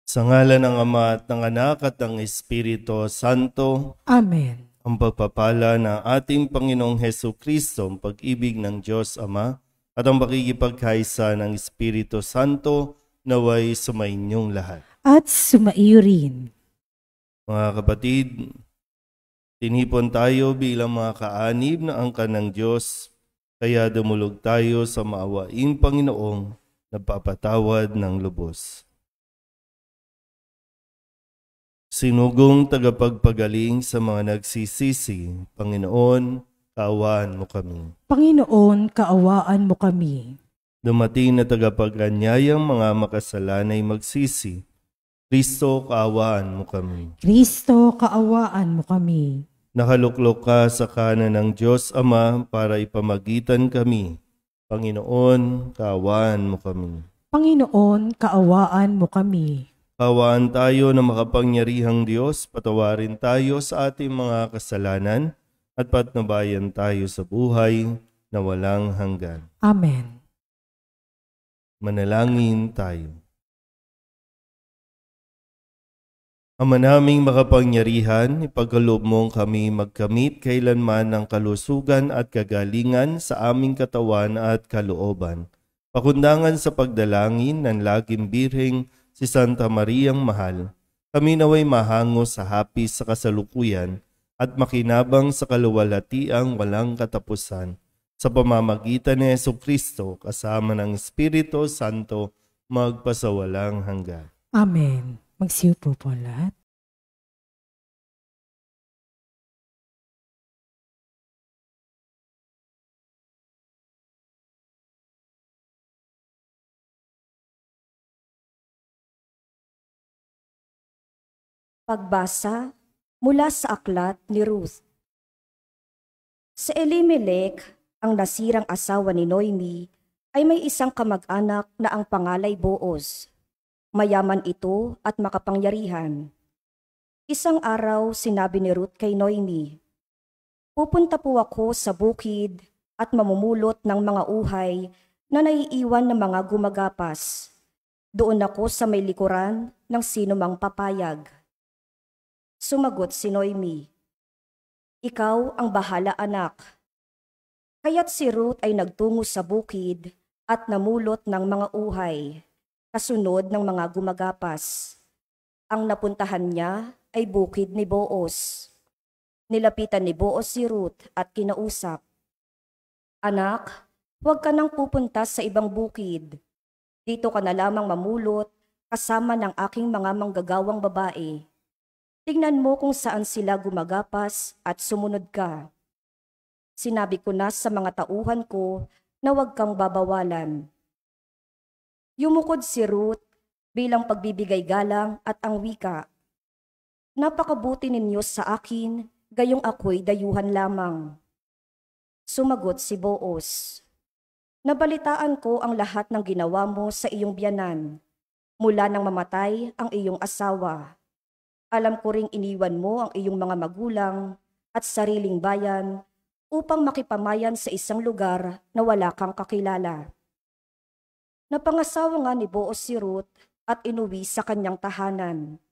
Sa ngalan ng Ama at ng Anak at ng Espiritu Santo, Amen. ang pagpapala ng ating Panginoong Hesukristo, ang pag-ibig ng Diyos Ama, at ang pakikipagkaisa ng Espiritu Santo naway sumainyong lahat. At sumaiyo rin. Mga kapatid, tinipon tayo bilang mga kaanib na angkan ng Diyos, kaya dumulog tayo sa maawaing Panginoong nagpapatawad ng lubos. Sinugong tagapagpagaling sa mga nagsisisi, Panginoon, kaawaan mo kami. Panginoon, kaawaan mo kami. Dumating na tagapaganyayang mga makasalanay magsisi, Kristo, kaawaan mo kami. Kristo, kaawaan mo kami. Nakaluklok ka sa kanan ng Diyos Ama para ipamagitan kami. Panginoon, kaawaan mo kami. Panginoon, kaawaan mo kami. Kaawaan tayo na makapangyarihang Diyos, patawarin tayo sa ating mga kasalanan at patnubayan tayo sa buhay na walang hanggan. Amen. Manalangin tayo. Ama naming makapangyarihan, ipagkaloob mong kami magkamit kailanman ng kalusugan at kagalingan sa aming katawan at kalooban. Pakundangan sa pagdalangin ng laging birheng si Santa Mariang Mahal, kami naway mahango sa hapis sa kasalukuyan at makinabang sa kaluwalhatiang walang katapusan sa pamamagitan ni Jesucristo kasama ng Espiritu Santo magpasawalang hanggan. Amen. Magsiupo po lahat. Pagbasa mula sa aklat ni Ruth. Si Elimelech, ang nasirang asawa ni Noemi, ay may isang kamag-anak na ang pangalay Boaz. Mayaman ito at makapangyarihan. Isang araw sinabi ni Ruth kay Noemi, "Pupunta po ako sa bukid at mamumulot ng mga uhay na naiiwan ng mga gumagapas. Doon ako sa may likuran ng sino mang papayag." Sumagot si Noemi, "Ikaw ang bahala, anak." Kaya't si Ruth ay nagtungo sa bukid at namulot ng mga uhay, kasunod ng mga gumagapas. Ang napuntahan niya ay bukid ni Boaz. Nilapitan ni Boaz si Ruth at kinausap, "Anak, huwag ka nang pupunta sa ibang bukid. Dito ka na lamang mamulot kasama ng aking mga manggagawang babae. Tingnan mo kung saan sila gumagapas at sumunod ka. Sinabi ko na sa mga tauhan ko na huwag kang babawalan." Yumukod si Ruth bilang pagbibigay galang at ang wika, "Napakabuti ninyo sa akin, gayong ako'y dayuhan lamang." Sumagot si Boaz, "Nabalitaan ko ang lahat ng ginawa mo sa iyong biyanan, mula nang mamatay ang iyong asawa. Alam ko ring iniwan mo ang iyong mga magulang at sariling bayan upang makipamayan sa isang lugar na wala kang kakilala." Napangasawa nga ni Boaz si Ruth at inuwi sa kanyang tahanan.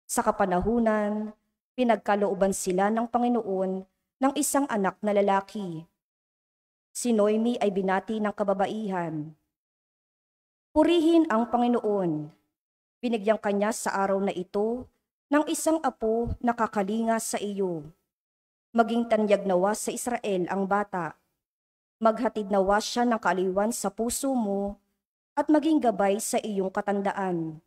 Sa kapanahunan, pinagkalooban sila ng Panginoon ng isang anak na lalaki. Si Noemi ay binati ng kababaihan, "Purihin ang Panginoon. Binigyan kanya sa araw na ito ng isang apo na kakalinga sa iyo. Maging tanyag nawa sa Israel ang bata. Maghatid nawa siya ng kaaliwan sa puso mo at maging gabay sa iyong katandaan.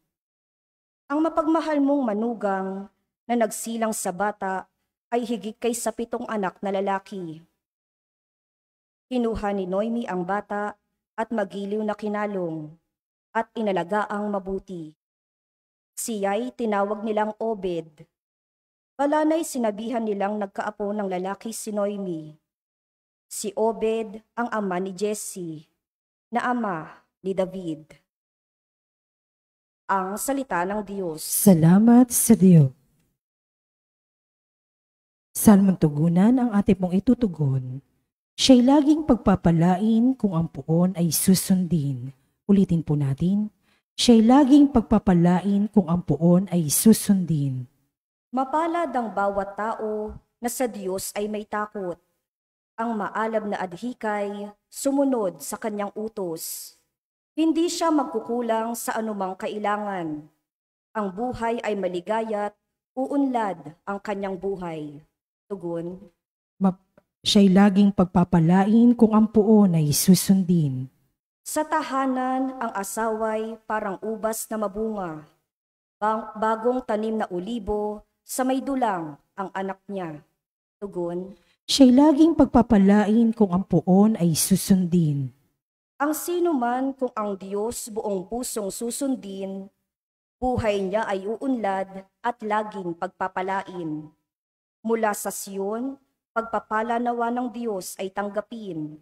Ang mapagmahal mong manugang na nagsilang sa bata ay higit kay sa 7 anak na lalaki." Kinuha ni Noemi ang bata at magiliw na kinalong at inalagaang mabuti. Siya'y tinawag nilang Obed. Balanay sinabihan nilang nagkaapo ng lalaki si Noemi. Si Obed ang ama ni Jesse, na ama ni David. Ang salita ng Diyos. Salamat sa Diyos. Salmong tugunan ang ating pong itutugon. Siya'y laging pagpapalain kung ang puon ay susundin. Ulitin po natin. Siya'y laging pagpapalain kung ang puon ay susundin. Mapalad ang bawat tao na sa Diyos ay may takot. Ang maalab na adhikay sumunod sa kanyang utos. Hindi siya magkukulang sa anumang kailangan. Ang buhay ay maligaya't uunlad ang kanyang buhay. Tugon. Siya'y laging pagpapalain kung ang puon ay susundin. Sa tahanan ang asaway parang ubas na mabunga. Bagong tanim na ulibo, sa may dulang ang anak niya. Tugon. Siya'y laging pagpapalain kung ang puon ay susundin. Ang sino man kung ang Diyos buong pusong susundin, buhay niya ay uunlad at laging pagpapalain. Mula sa Siyon, pagpapala nawa ng Diyos ay tanggapin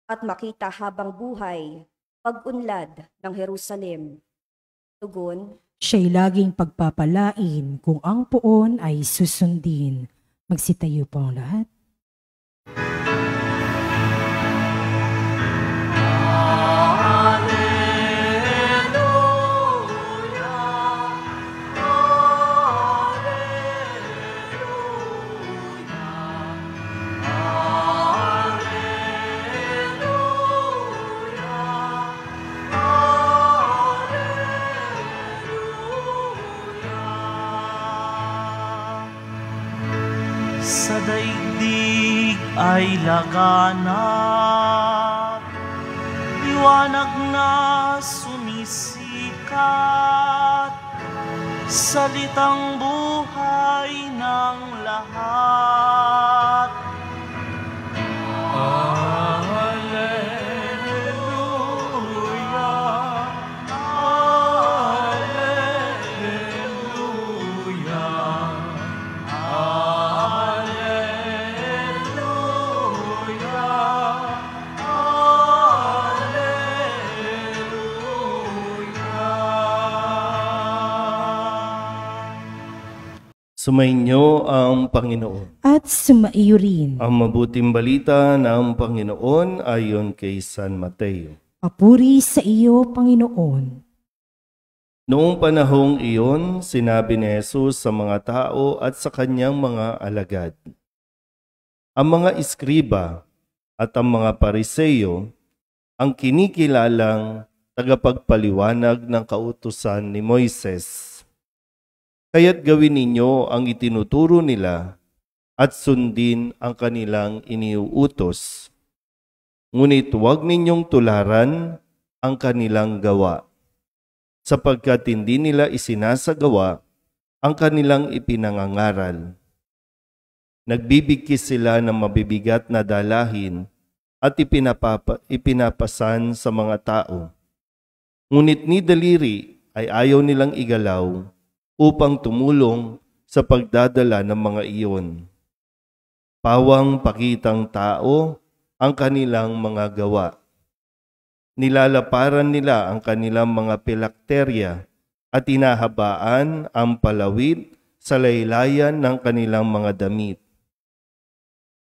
at makita habang buhay, pag-unlad ng Jerusalem. Tugon. Siya'y laging pagpapalain kung ang puon ay susundin. Magsitayo po ang lahat. Sa daigdig ay laganap, liwanag na sumisikat, salitang buhay ng lahat. Sumainyo ang Panginoon. At sumaiyo rin. Ang mabuting balita ng Panginoon ayon kay San Mateo. Papuri sa iyo, Panginoon. Noong panahong iyon, sinabi ni Jesus sa mga tao at sa kanyang mga alagad, ang mga iskriba at ang mga pariseyo ang kinikilalang tagapagpaliwanag ng kautusan ni Moises. Kaya't gawin ninyo ang itinuturo nila at sundin ang kanilang iniuutos. Ngunit huwag ninyong tularan ang kanilang gawa, sapagkat hindi nila isinasagawa ang kanilang ipinangangaral. Nagbibigkis sila ng mabibigat na dalahin at ipinapasan sa mga tao. Ngunit ni daliri ay ayaw nilang igalaw upang tumulong sa pagdadala ng mga iyon. Pawang pakitang tao ang kanilang mga gawa. Nilalaparan nila ang kanilang mga pilakterya at inahabaan ang palawid sa laylayan ng kanilang mga damit.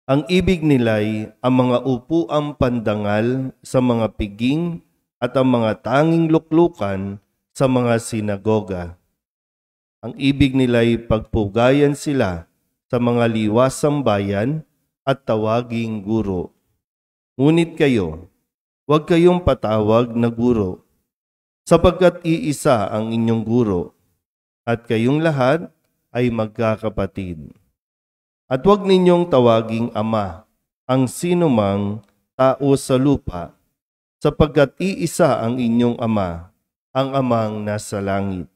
Ang ibig nila'y ang mga upuang pandangal sa mga piging at ang mga tanging luklukan sa mga sinagoga. Ang ibig nila'y pagpugayan sila sa mga liwasang bayan at tawaging guro. Ngunit kayo, huwag kayong patawag na guro, sapagkat iisa ang inyong guro, at kayong lahat ay magkakapatid. At huwag ninyong tawaging ama ang sinumang tao sa lupa, sapagkat iisa ang inyong ama, ang amang nasa langit.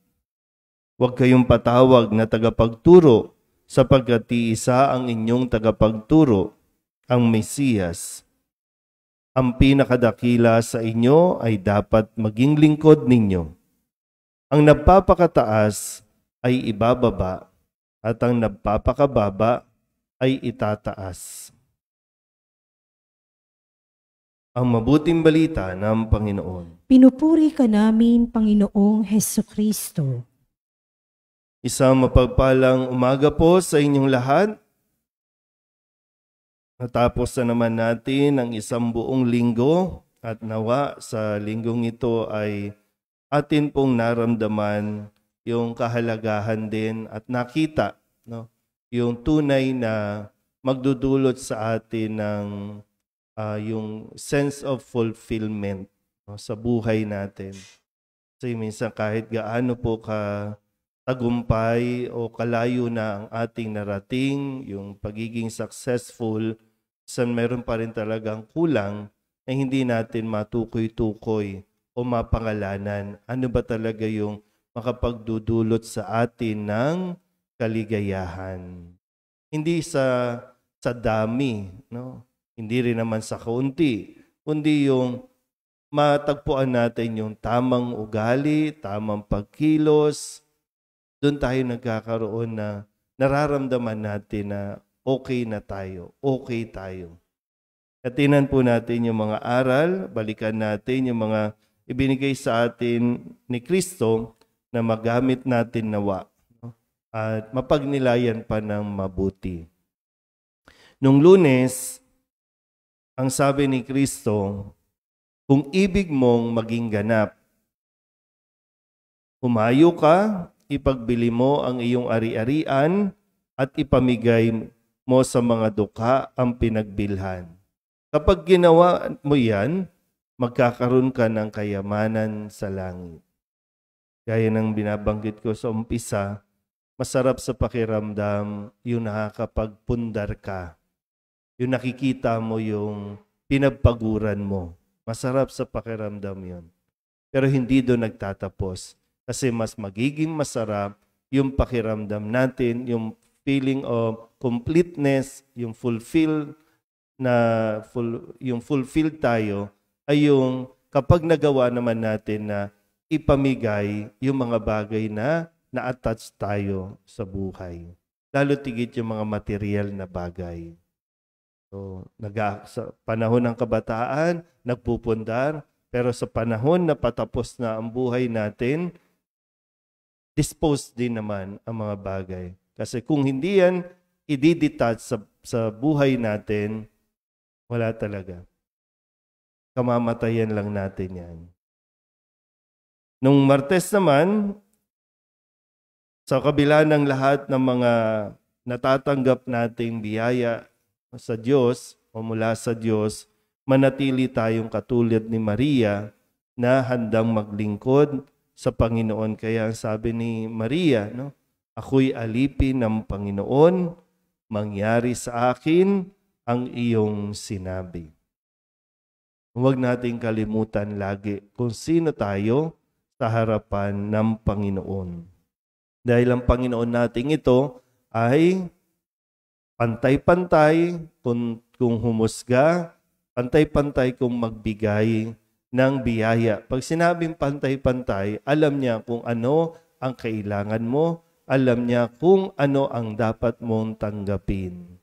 Huwag kayong patawag na tagapagturo, sapagkat iisa ang inyong tagapagturo, ang Mesiyas. Ang pinakadakila sa inyo ay dapat maging lingkod ninyo. Ang nagpapakataas ay ibababa, at ang nagpapakababa ay itataas. Ang mabuting balita ng Panginoon. Pinupuri ka namin, Panginoong Hesukristo. Isang mapagpalang umaga po sa inyong lahat. Natapos na naman natin ang isang buong linggo at nawa sa linggong ito ay atin pong naramdaman yung kahalagahan din at nakita, no, yung tunay na magdudulot sa atin ng yung sense of fulfillment, no, sa buhay natin. Kasi minsan kahit gaano po ka tagumpay o kalayo na ang ating narating, yung pagiging successful, minsan meron pa rin talagang kulang na hindi natin matukoy-tukoy o mapangalanan. Ano ba talaga yung makapagdudulot sa atin ng kaligayahan? Hindi sa dami, no? Hindi rin naman sa kaunti, kundi yung matagpuan natin yung tamang ugali, tamang pagkilos. Doon tayo nagkakaroon na nararamdaman natin na okay na tayo, okay tayo. At tingnan po natin yung mga aral, balikan natin yung mga ibinigay sa atin ni Kristo na magamit natin nawa, no? At mapagnilayan pa ng mabuti. Nung Lunes, ang sabi ni Kristo, kung ibig mong maging ganap, humayo ka, ipagbili mo ang iyong ari-arian at ipamigay mo sa mga dukha ang pinagbilhan. Kapag ginawa mo yan, magkakaroon ka ng kayamanan sa langit. Gaya ng binabanggit ko sa umpisa, masarap sa pakiramdam yung nakakapagpundar ka. Yung nakikita mo yung pinagpaguran mo. Masarap sa pakiramdam yun. Pero hindi doon nagtatapos. Kasi mas magiging masarap yung pakiramdam natin, yung feeling of completeness, yung fulfilled tayo, ay yung kapag nagawa naman natin na ipamigay yung mga bagay na na-attach tayo sa buhay. Lalo tigit yung mga material na bagay. So, sa panahon ng kabataan, nagpupundar, pero sa panahon na patapos na ang buhay natin, dispose din naman ang mga bagay. Kasi kung hindi yan i-detach sa buhay natin, wala talaga. Kamamatayan lang natin yan. Nung Martes naman, sa kabila ng lahat ng mga natatanggap nating biyaya sa Diyos o mula sa Diyos, manatili tayong katulad ni Maria na handang maglingkod sa Panginoon. Kaya sabi ni Maria, no, ako'y alipin ng Panginoon, mangyari sa akin ang iyong sinabi. Huwag nating kalimutan lagi kung sino tayo sa harapan ng Panginoon. Dahil ang Panginoon nating ito ay pantay-pantay kung humusga, pantay-pantay kung magbigay ng biyaya. Pag sinabing pantay-pantay, alam niya kung ano ang kailangan mo, alam niya kung ano ang dapat mong tanggapin.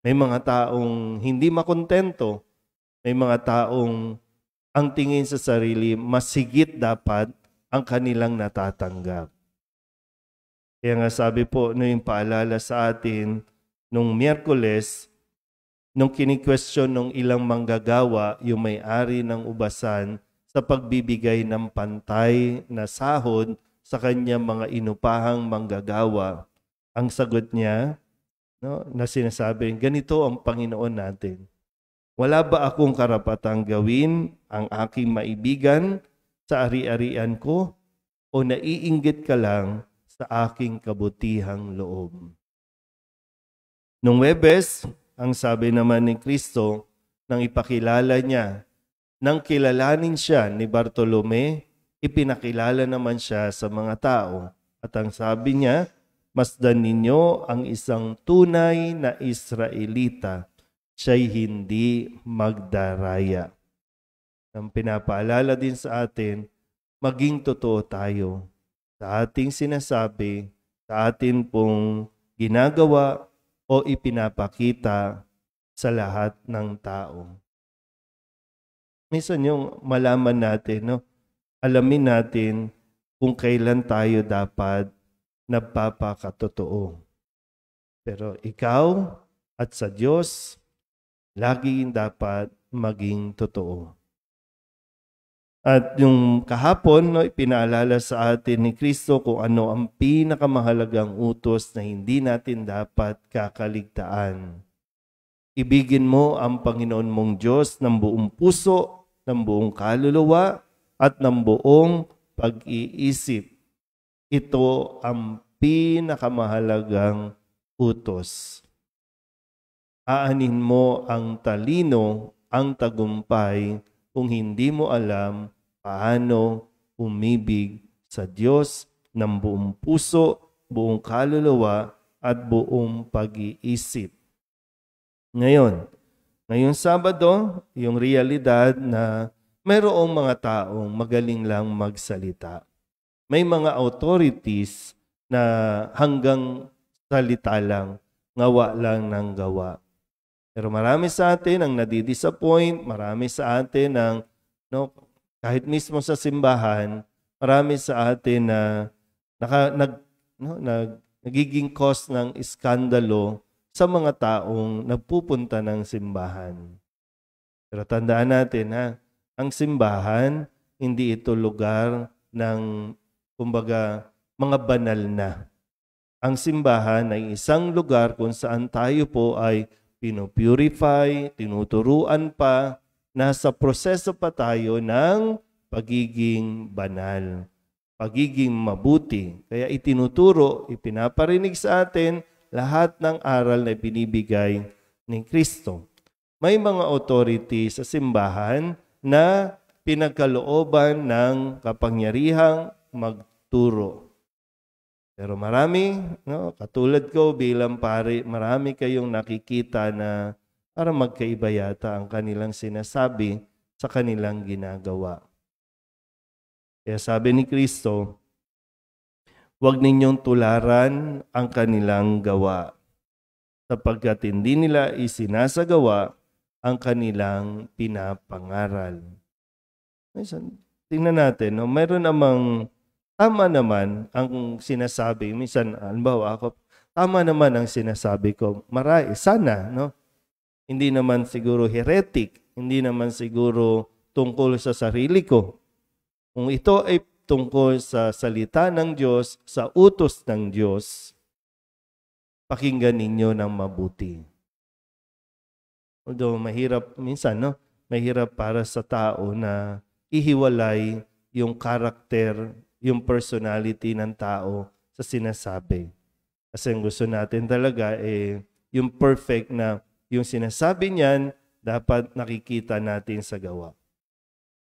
May mga taong hindi makontento, may mga taong ang tingin sa sarili, mas higit dapat ang kanilang natatanggap. Kaya nga sabi po, yung paalala sa atin, nung Miyerkules, nung kini-question nung ilang manggagawa yung may-ari ng ubasan sa pagbibigay ng pantay na sahod sa kanyang mga inupahang manggagawa, ang sagot niya, no, na sinasabi, ganito ang Panginoon natin. Wala ba akong karapatang gawin ang aking maibigan sa ari-arian ko o naiinggit ka lang sa aking kabutihang loob? Nung Huwebes, ang sabi naman ni Kristo, nang ipakilala niya, nang kilalanin siya ni Bartolome, ipinakilala naman siya sa mga tao. At ang sabi niya, masdan ninyo ang isang tunay na Israelita, siya'y hindi magdaraya. Ang pinapaalala din sa atin, maging totoo tayo sa ating sinasabi, sa atin pong ginagawa o ipinapakita sa lahat ng tao. Minsan yung malaman natin, no? Alamin natin kung kailan tayo dapat nagpapakatotoo. Pero ikaw at sa Diyos, laging dapat maging totoo. At yung kahapon, no, ipinaalala sa atin ni Kristo kung ano ang pinakamahalagang utos na hindi natin dapat kakaligtaan. Ibigin mo ang Panginoon mong Diyos ng buong puso, ng buong kaluluwa, at ng buong pag-iisip. Ito ang pinakamahalagang utos. Aanin mo ang talino, ang tagumpay, kung hindi mo alam paano umibig sa Diyos ng buong puso, buong kaluluwa, at buong pag-iisip. Ngayong Sabado, yung realidad na mayroong mga taong magaling lang magsalita. May mga authorities na hanggang salita lang, ngawa lang ng gawa. Pero marami sa atin ang nadidisappoint, marami sa atin ang kahit mismo sa simbahan, marami sa atin na nagiging cause ng iskandalo sa mga taong nagpupunta ng simbahan. Pero tandaan natin ang simbahan, hindi ito lugar ng, kumbaga, mga banal na. Ang simbahan ay isang lugar kung saan tayo po ay pinupurify, tinuturuan pa, nasa proseso pa tayo ng pagiging banal, pagiging mabuti. Kaya itinuturo, ipinaparinig sa atin lahat ng aral na binibigay ni Kristo. May mga authority sa simbahan na pinagkalooban ng kapangyarihang magturo. Pero marami, katulad ko bilang pari, marami kayong nakikita na para magkaiba yata ang kanilang sinasabi sa kanilang ginagawa. Kaya sabi ni Kristo, huwag ninyong tularan ang kanilang gawa, sapagkat hindi nila isinasagawa ang kanilang pinapangaral. Tingnan natin, mayroon namang tama naman ang sinasabi. Minsan, halimbawa ako, tama naman ang sinasabi ko. Sana, Hindi naman siguro heretic, hindi naman siguro tungkol sa sarili ko. Kung ito ay tungkol sa salita ng Diyos, sa utos ng Diyos, pakinggan ninyo ng mabuti. Although mahirap minsan, mahirap para sa tao na ihiwalay yung karakter, yung personality ng tao sa sinasabi. Kasi ang gusto natin talaga yung perfect na yung sinasabi niyan dapat nakikita natin sa gawa.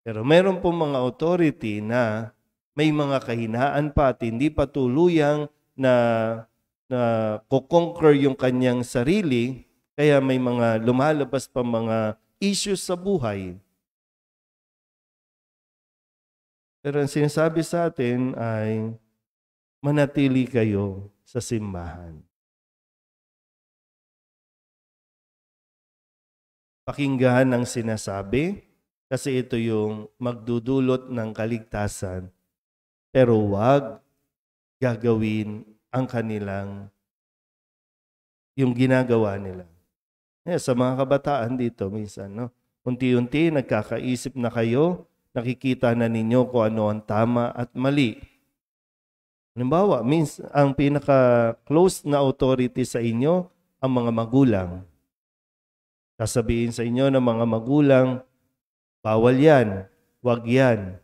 Pero meron pong mga authority na may mga kahinaan pa at hindi pa tuluyang na kukonquer yung kanyang sarili, kaya may mga lumalabas pa mga issues sa buhay. Pero ang sinasabi sa atin ay manatili kayo sa simbahan. Pakinggan ang sinasabi kasi ito yung magdudulot ng kaligtasan. Pero huwag gagawin ang kanilang, yung ginagawa nila. Sa mga kabataan dito minsan, unti-unti nagkakaisip na kayo, nakikita na ninyo kung ano ang tama at mali. Halimbawa, ang pinaka-close na authority sa inyo, ang mga magulang. Sasabihin sa inyo ng mga magulang, bawal yan, wag yan.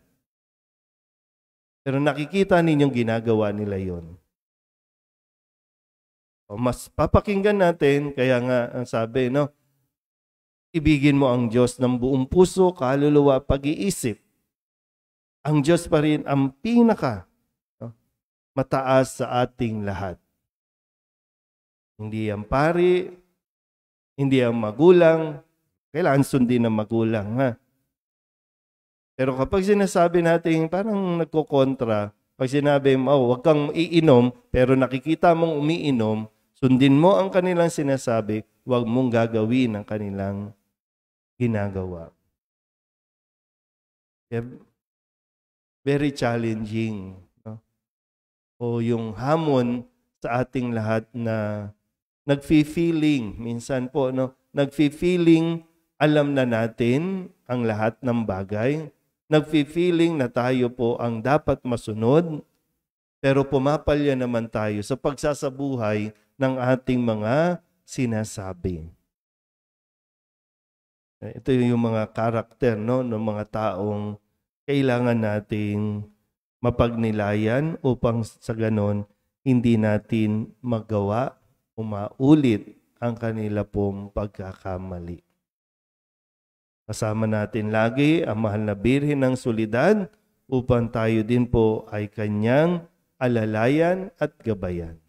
Pero nakikita ninyong ginagawa nila yon. Mas papakinggan natin, kaya nga ang sabi, ibigin mo ang Diyos ng buong puso, kaluluwa, pag-iisip. Ang Diyos pa rin ang mataas sa ating lahat. Hindi ang pari, hindi ang magulang, kailangan sundin ng magulang. Pero kapag sinasabi natin, parang nagkokontra, pag sinabi mo, huwag kang iinom, pero nakikita mong umiinom, sundin mo ang kanilang sinasabi, huwag mong gagawin ang kanilang ginagawa. Very challenging. O yung hamon sa ating lahat na nagfi-feeling, minsan po, nagfi-feeling, alam na natin ang lahat ng bagay, nagfi-feeling na tayo po ang dapat masunod, pero pumapalya naman tayo sa pagsasabuhay ng ating mga sinasabi. Ito yung mga karakter, no, ng mga taong kailangan nating mapagnilayan upang sa ganon hindi natin magawa o maulit ang kanila pong pagkakamali. Kasama natin lagi ang mahal na Birhen ng Soledad upang tayo din po ay kanyang alalayan at gabayan.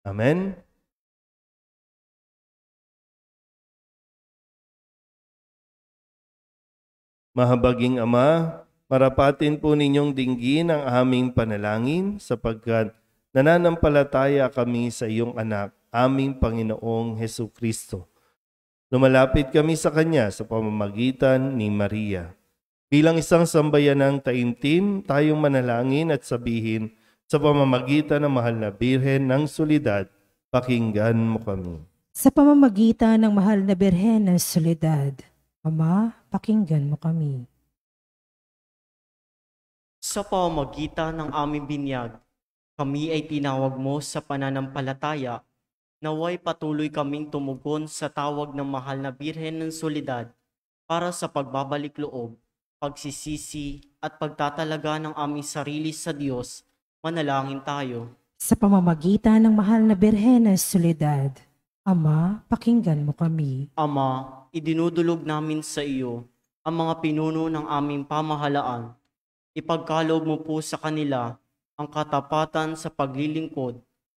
Amen? Mahabaging Ama, marapatin po ninyong dinggin ang aming panalangin sapagkat nananampalataya kami sa iyong anak, aming Panginoong Hesukristo. Lumalapit kami sa Kanya sa pamamagitan ni Maria. Bilang isang sambayanang taimtim, tayong manalangin at sabihin sa pamamagitan ng mahal na Birhen ng Soledad, pakinggan mo kami. Sa pamamagitan ng mahal na Birhen ng Soledad, Ama, pakinggan mo kami. Sa pamamagitan ng aming binyag, kami ay tinawag mo sa pananampalataya, naway patuloy kaming tumugon sa tawag ng mahal na Birhen ng Soledad para sa pagbabalik loob, pagsisisi at pagtatalaga ng aming sarili sa Diyos. Manalangin tayo. Sa pamamagitan ng mahal na Birhen ng Soledad, Ama, pakinggan mo kami. Ama, idinudulog namin sa iyo ang mga pinuno ng aming pamahalaan. Ipagkaloob mo po sa kanila ang katapatan sa paglilingkod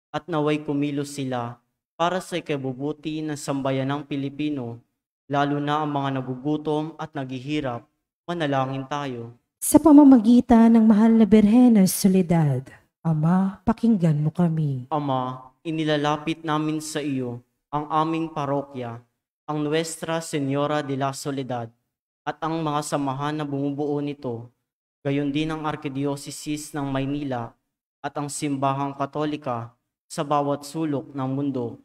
at naway kumilos sila para sa ikabubuti ng sambayanang Pilipino, lalo na ang mga nagugutom at naghihirap. Manalangin tayo. Sa pamamagitan ng mahal na Birhen ng Soledad, Ama, pakinggan mo kami. Ama, inilalapit namin sa iyo ang aming parokya, ang Nuestra Señora de la Soledad, at ang mga samahan na bumubuo nito, gayon din ang Arkidiocese ng Maynila at ang Simbahang Katolika sa bawat sulok ng mundo.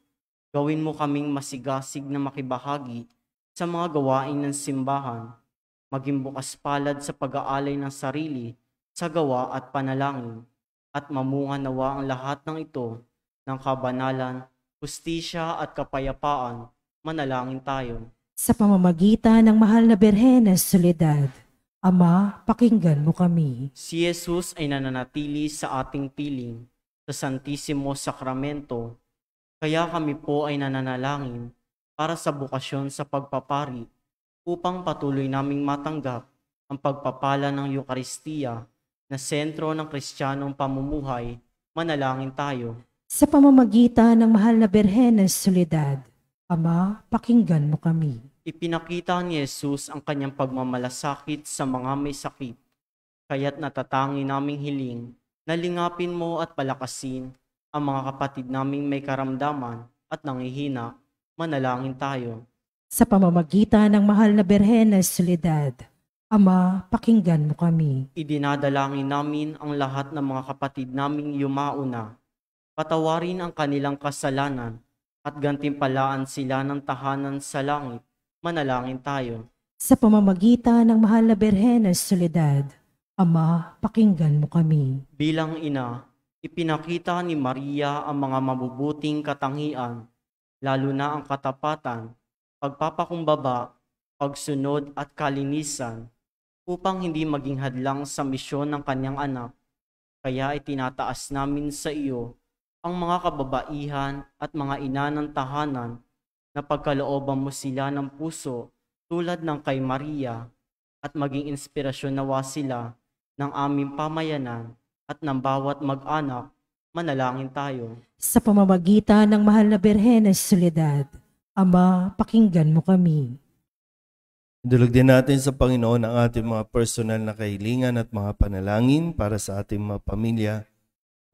Gawin mo kaming masigasig na makibahagi sa mga gawain ng simbahan, maging bukas palad sa pag-aalay ng sarili sa gawa at panalangin, at mamunga nawa ang lahat ng ito ng kabanalan, hustisya at kapayapaan. Manalangin tayo. Sa pamamagitan ng mahal na Birhen ng Soledad, Ama, pakinggan mo kami. Si Jesus ay nananatili sa ating piling sa Santisimo Sakramento, kaya kami po ay nananalangin para sa bukasyon sa pagpapari upang patuloy naming matanggap ang pagpapala ng Eukaristiya na sentro ng Kristiyanong pamumuhay. Manalangin tayo. Sa pamamagitan ng mahal na Birhen ng Soledad, Ama, pakinggan mo kami. Ipinakita ni Jesus ang kanyang pagmamalasakit sa mga may sakit, kaya't natatangi naming hiling na lingapin mo at palakasin ang mga kapatid naming may karamdaman at nangihina. Manalangin tayo. Sa pamamagitan ng mahal na Birhen ng Soledad, Ama, pakinggan mo kami. Idinadalangin namin ang lahat ng mga kapatid naming yumauna. Patawarin ang kanilang kasalanan at gantimpalaan sila ng tahanan sa langit. Manalangin tayo. Sa pamamagitan ng mahal na Birhen ng Soledad, Ama, pakinggan mo kami. Bilang ina, ipinakita ni Maria ang mga mabubuting katangian, lalo na ang katapatan, pagpapakumbaba, pagsunod at kalinisan, upang hindi maging hadlang sa misyon ng kanyang anak. Kaya itinataas namin sa iyo ang mga kababaihan at mga ina ng tahanan na pagkalooban mo sila ng puso tulad ng kay Maria at maging inspirasyon nawa sila ng aming pamayanan at ng bawat mag-anak. Manalangin tayo. Sa pamamagitan ng mahal na Birhen ng Soledad, Ama, pakinggan mo kami. Idulog din natin sa Panginoon ang ating mga personal na kahilingan at mga panalangin para sa ating mga pamilya.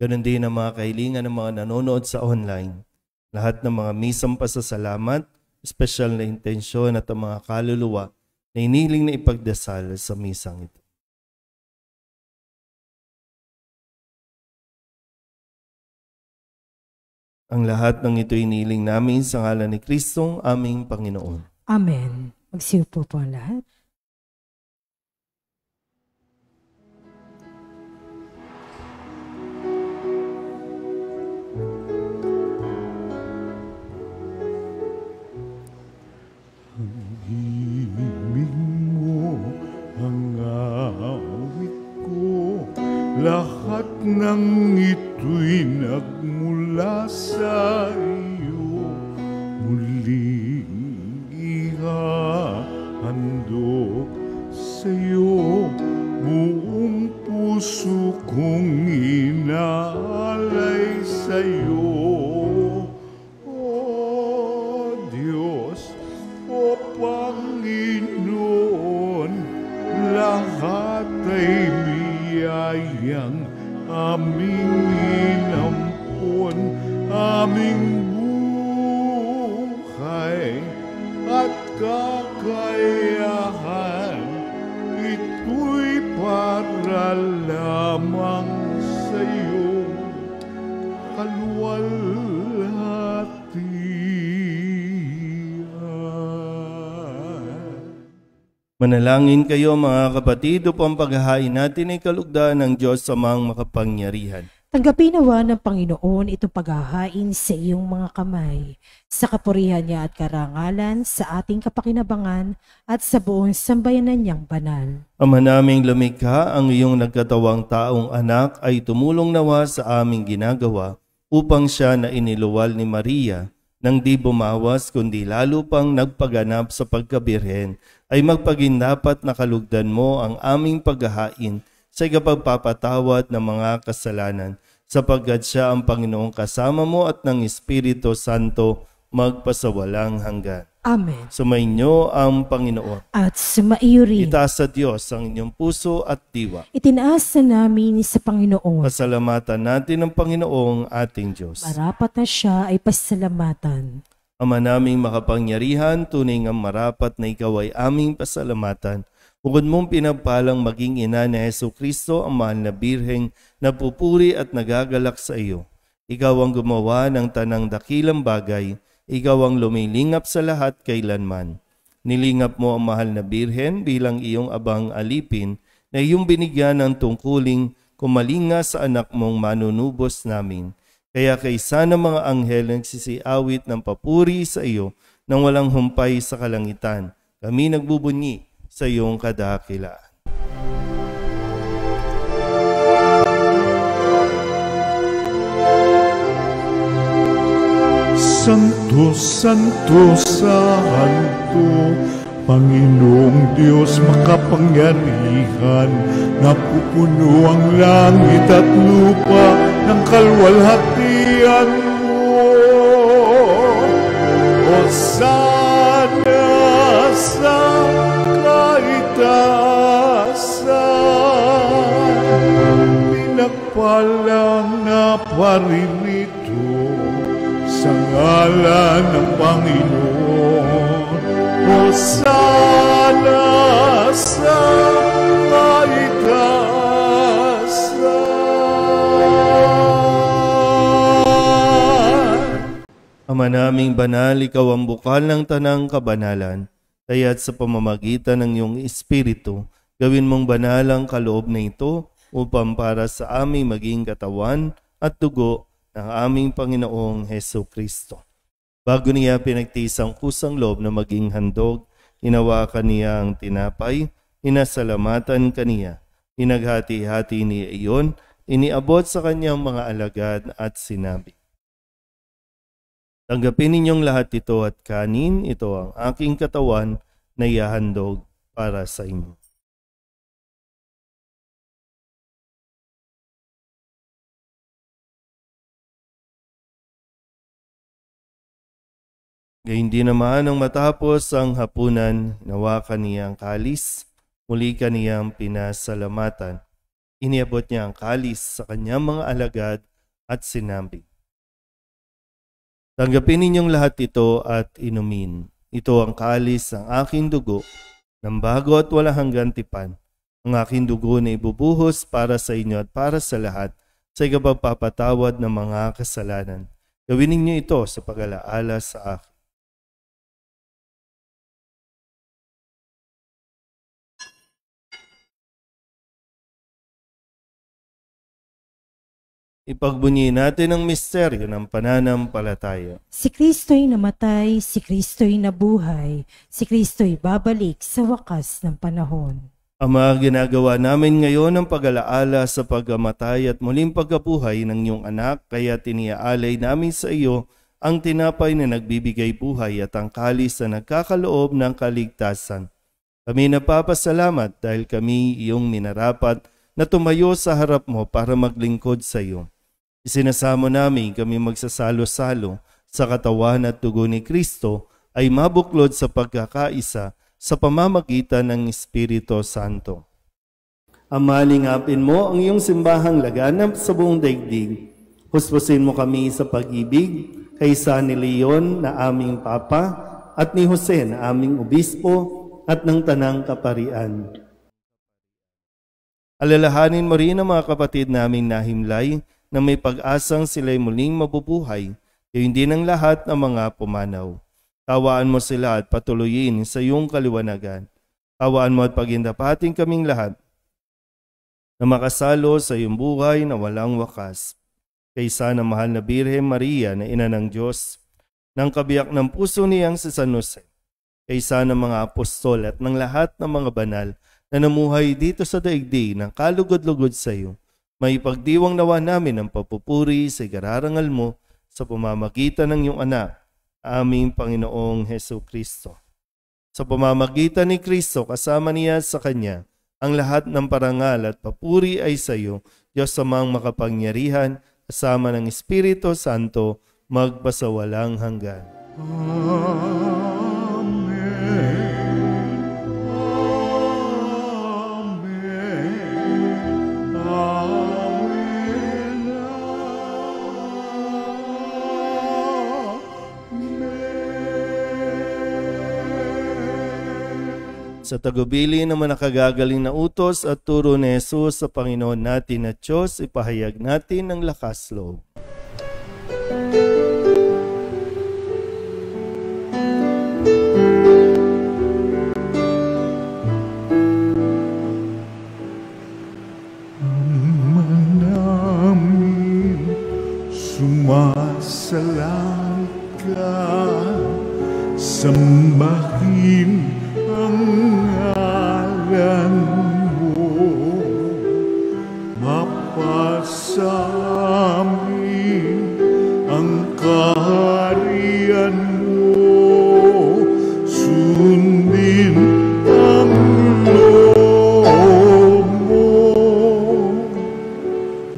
Ganon din ang mga kahilingan ng mga nanonood sa online. Lahat ng mga misang pasasalamat, espesyal na intensyon at ang mga kaluluwa na iniling na ipagdasal sa misang ito. Ang lahat ng ito iniling namin sa ngalan ni Kristong aming Panginoon. Amen. Magsiupo po ang lahat. lahat ng ito'y nagmula sa iyo, muling ihahandog sa iyo, buong puso kong inaalay sa iyo. O Diyos, o Panginoon, lahat ay biyayang aming inampon, aming buhay at kakayahan, ito'y para lamang sa iyong kaluwalhatian. Manalangin kayo mga kapatid upang paghahain natin ay kalugdan ng Diyos Amang makapangyarihan. Tanggapin nawa ng Panginoon itong paghahain sa iyong mga kamay, sa kapurihan niya at karangalan, sa ating kapakinabangan at sa buong sambayanan niyang banal. Ama naming lumikha, ang iyong nagkatawang taong anak ay tumulong nawa sa aming ginagawa upang siya na iniluwal ni Maria nang di bumawas kundi lalo pang nagpaganap sa pagkabirhen ay magpagindapat na kalugdan mo ang aming paghahain sa ikapagpapatawad ng mga kasalanan, sapagkat siya ang Panginoong kasama mo at ng Espiritu Santo magpasawalang hanggan. Amen. Sumainyo ang Panginoon. At sumaiyo rin. Itaas sa Diyos ang inyong puso at diwa. Itinaas na namin sa Panginoon. Pasalamatan natin ang Panginoong ating Diyos. Marapat na siya ay pasalamatan. Ama naming makapangyarihan, tunay nga marapat na ikaw ay aming pasalamatan. Bukod mong pinagpalang maging ina ni Jesucristo, ang mahal na birheng napupuri at nagagalak sa iyo. Ikaw ang gumawa ng tanang dakilang bagay, ikaw ang lumilingap sa lahat kailanman. Nilingap mo ang mahal na birhen bilang iyong abang alipin na iyong binigyan ng tungkuling kumalinga sa anak mong manunubos namin. Kaya kaysa ng mga anghel nagsisiawit ng papuri sa iyo nang walang humpay sa kalangitan, kami nagbubunyi sa iyong kadakilaan. Santo, Santo, Santo, Panginoong Diyos makapangyarihan, napupuno ang langit at lupa ng kaluwalhatian mo. Hosana sa kaitaasan, pinagpalang na paririto sa ngalan ng Panginoon. Hosana sa kaitaasan. Ama naming banal, ikaw ang bukal ng tanang kabanalan, kaya't sa pamamagitan ng iyong Espiritu, gawin mong banal ang kaloob na ito upang para sa aming maging katawan at dugo ng aming Panginoong Jesucristo. Bago niya pinagtiis ang kusang loob na maging handog, hinawakan niya ang tinapay, inasalamatan kaniya, inaghati-hati niya iyon, iniabot sa kanyang mga alagad at sinabi, tanggapin ninyong lahat ito at kanin, ito ang aking katawan na ihahandog para sa inyo. Gayun din naman nang matapos ang hapunan, hinawakan niya ang kalis, muli kaniyang pinasalamatan. Iniabot niya ang kalis sa kanyang mga alagad at sinabi, tanggapin ninyong lahat ito at inumin. Ito ang kalis ng aking dugo, ng bago at walang hanggang tipan. Ang aking dugo na ibubuhos para sa inyo at para sa lahat sa ikapagpapatawad ng mga kasalanan. Gawin ninyo ito sa pag-alaala sa akin. Ipagbunyi natin ang misteryo ng pananampalataya. Si Kristo'y namatay, si Kristo'y nabuhay, si Kristo'y babalik sa wakas ng panahon. Ama, ginagawa namin ngayon ang pag-alaala sa pagkamatay at muling pagkabuhay ng iyong anak, kaya tiniaalay namin sa iyo ang tinapay na nagbibigay buhay at ang kalis na nagkakaloob ng kaligtasan. Kami napapasalamat dahil kami iyong minarapat na tumayo sa harap mo para maglingkod sa iyo. Isinasamo namin kami magsasalo-salo sa katawan at dugo ni Kristo ay mabuklod sa pagkakaisa sa pamamagitan ng Espiritu Santo. Ama, lingapin mo ang iyong simbahang laganap sa buong daigdig. Huspusin mo kami sa pag-ibig kay San Leon na aming Papa at ni Jose na aming Obispo at ng Tanang Kaparian. Alalahanin mo rin ang mga kapatid naming nahimlay na may pag-asang sila'y muling mabubuhay, gayon din ang lahat ng mga pumanaw. Tawaan mo sila at patuloyin sa iyong kaliwanagan. Tawaan mo at pagindapating kaming lahat na makasalo sa iyong buhay na walang wakas. Kaysa na mahal na Birhen Maria na ina ng Diyos, ng kabiyak ng puso niyang si San Jose, kaysa ng mga apostol at ng lahat ng mga banal na namuhay dito sa daigdig ng kalugod-lugod sa iyo, may pagdiwang nawa namin ang papupuri sa igararangal mo sa pamamagitan ng iyong anak, aming Panginoong Hesu Kristo. Sa pamamagitan ni Kristo, kasama niya sa Kanya, ang lahat ng parangal at papuri ay sa iyo, Diyos amang makapangyarihan, kasama ng Espiritu Santo, magpasawalang hanggan. Sa tagubili ng nakagagaling na utos at turo ni Jesus sa Panginoon natin at Diyos, ipahayag natin ng lakas loob. Ama namin, sumasalangit ka, sambahin ang ngalan mo, mapasa amin ang kaharian mo, sundin ang loob mo,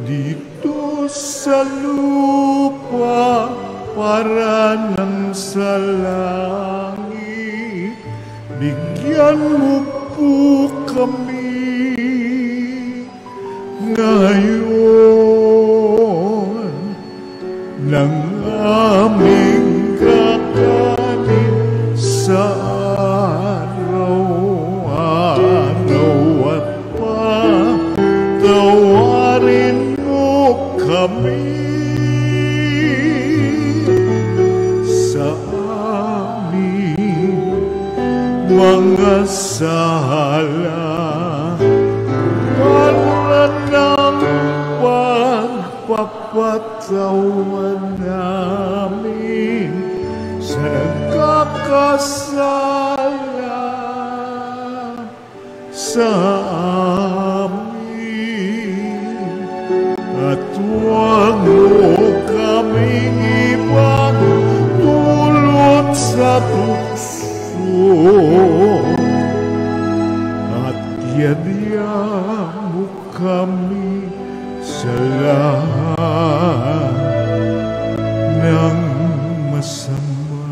dito sa lupa para ng sa langit. Bigyan mo po kami ngayon ng aming kakanin sa araw-araw at patawarin mo kami sa aming mga sala, para ng pagpapatawan namin sa nagkakasala sa amin, at huwag mo kaming ipagdulot sa tukso, at yadya mo kami sa lahat ng masama.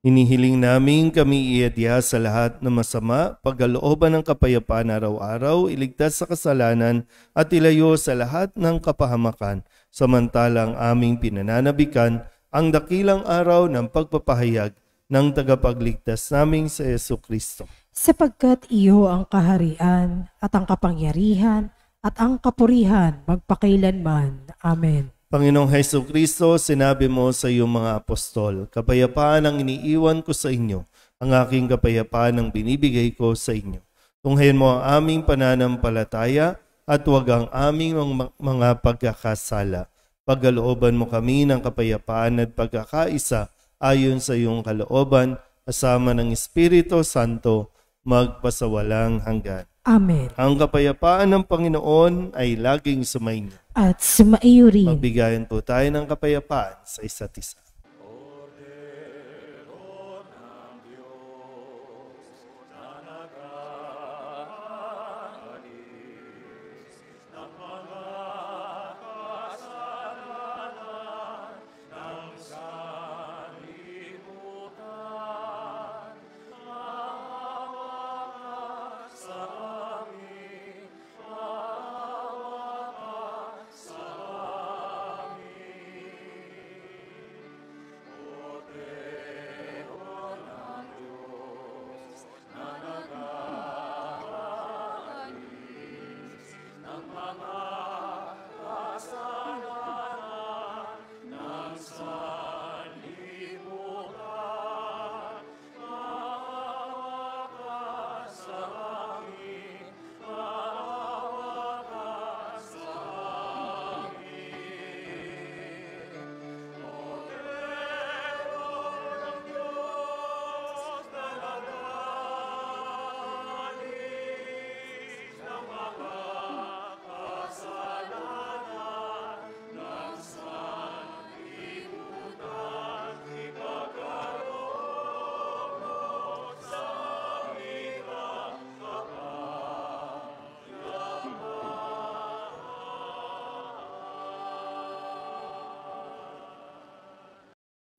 Hinihiling namin kami iadya sa lahat ng masama, pagkalooban ng kapayapaan araw-araw, iligtas sa kasalanan at ilayo sa lahat ng kapahamakan, samantalang aming pinananabikan ang dakilang araw ng pagpapahayag ng tagapagligtas naming sa Yesu Kristo. Sapagkat iyo ang kaharian at ang kapangyarihan at ang kapurihan magpakailanman. Amen. Panginoong Hesu Kristo, sinabi mo sa iyong mga apostol, kapayapaan ang iniiwan ko sa inyo, ang aking kapayapaan ang binibigay ko sa inyo. Tunghayan mo ang aming pananampalataya at huwag ang aming mga pagkakasala. Pagkalooban mo kami ng kapayapaan at pagkakaisa ayon sa iyong kalooban, kasama ng Espiritu Santo, magpasawalang hanggan. Amen. Ang kapayapaan ng Panginoon ay laging sumainyo. At sumaiyo rin. Magbigayan po tayo ng kapayapaan sa isa't isa.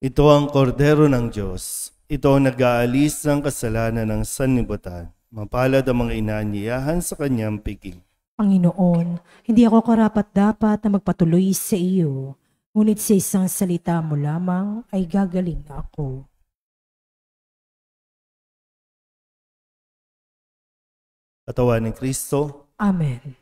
Ito ang kordero ng Diyos. Ito ang nag-aalis ng kasalanan ng sanlibutan. Mapalad ang mga inaanyayahan sa kanyang piging. Panginoon, hindi ako karapat-dapat na magpatuloy sa iyo, ngunit sa isang salita mo lamang ay gagaling ako. Katawan ni Kristo. Amen.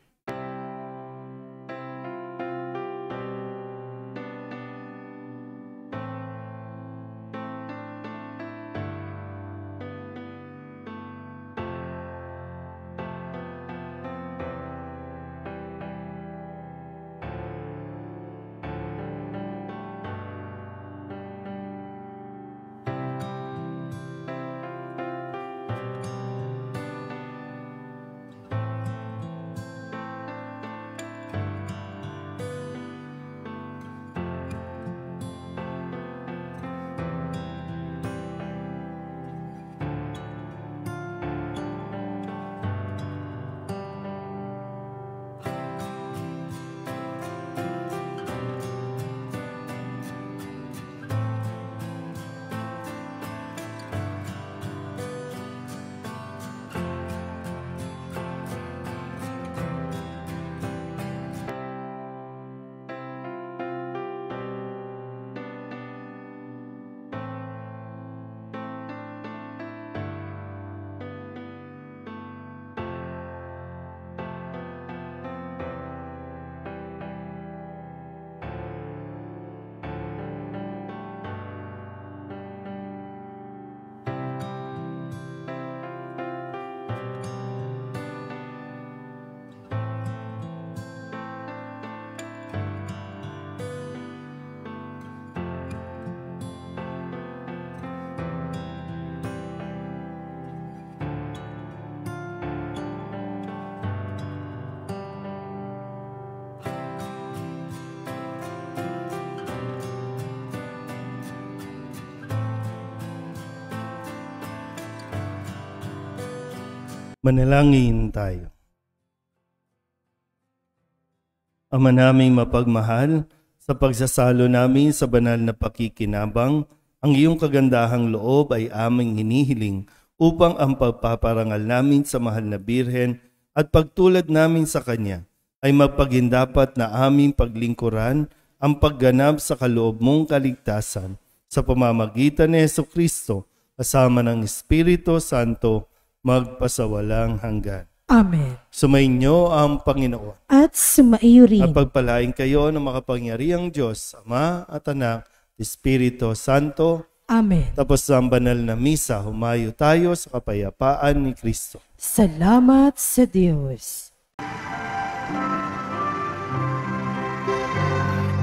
Manalangin tayo. Ama naming mapagmahal, sa pagsasalo namin sa banal na pakikinabang, ang iyong kagandahang loob ay aming hinihiling upang ang pagpaparangal namin sa mahal na Birhen at pagtulad namin sa Kanya ay magpagindapat na aming paglingkuran ang pagganap sa kaloob mong kaligtasan sa pamamagitan ni Jesucristo kasama ng Espiritu Santo magpasawalang hanggan. Amen. Sumainyo ang Panginoon. At sumaiyo rin. At pagpalain kayo ng makapangyarihang Diyos, Ama at Anak, Espiritu Santo. Amen. Tapos ang banal na misa, humayo tayo sa kapayapaan ni Kristo. Salamat sa Diyos.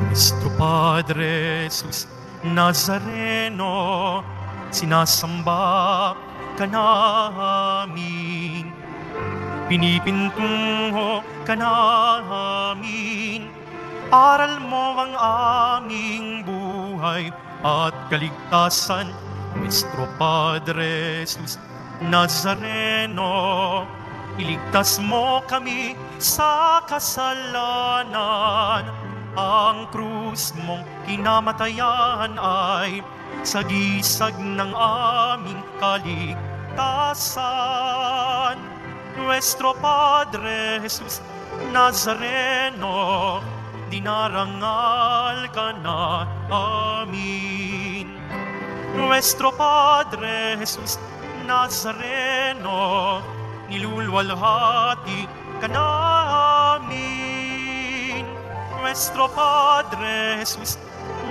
Cristo Padre Jesus Nazareno, sinasamba ka namin. Pinipintungo ka namin, aral mo ang aming buhay at kaligtasan. Nuestro Padre Jesus Nazareno, iligtas mo kami sa kasalanan. Ang krus mong kinamatayan ay sagisag ng aming kaligtasan. Nuestro Padre Jesus Nazareno, dinarangal ka na amin. Nuestro Padre Jesus Nazareno, nilulwalhati ka namin. Nuestro Padre Jesus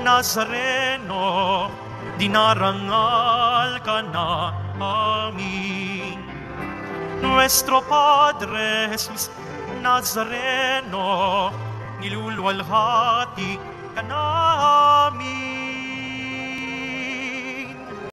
Nazareno, dinarangal ka na amin. Nuestro Padre Jesus Nazareno, nilulwalhati ka namin.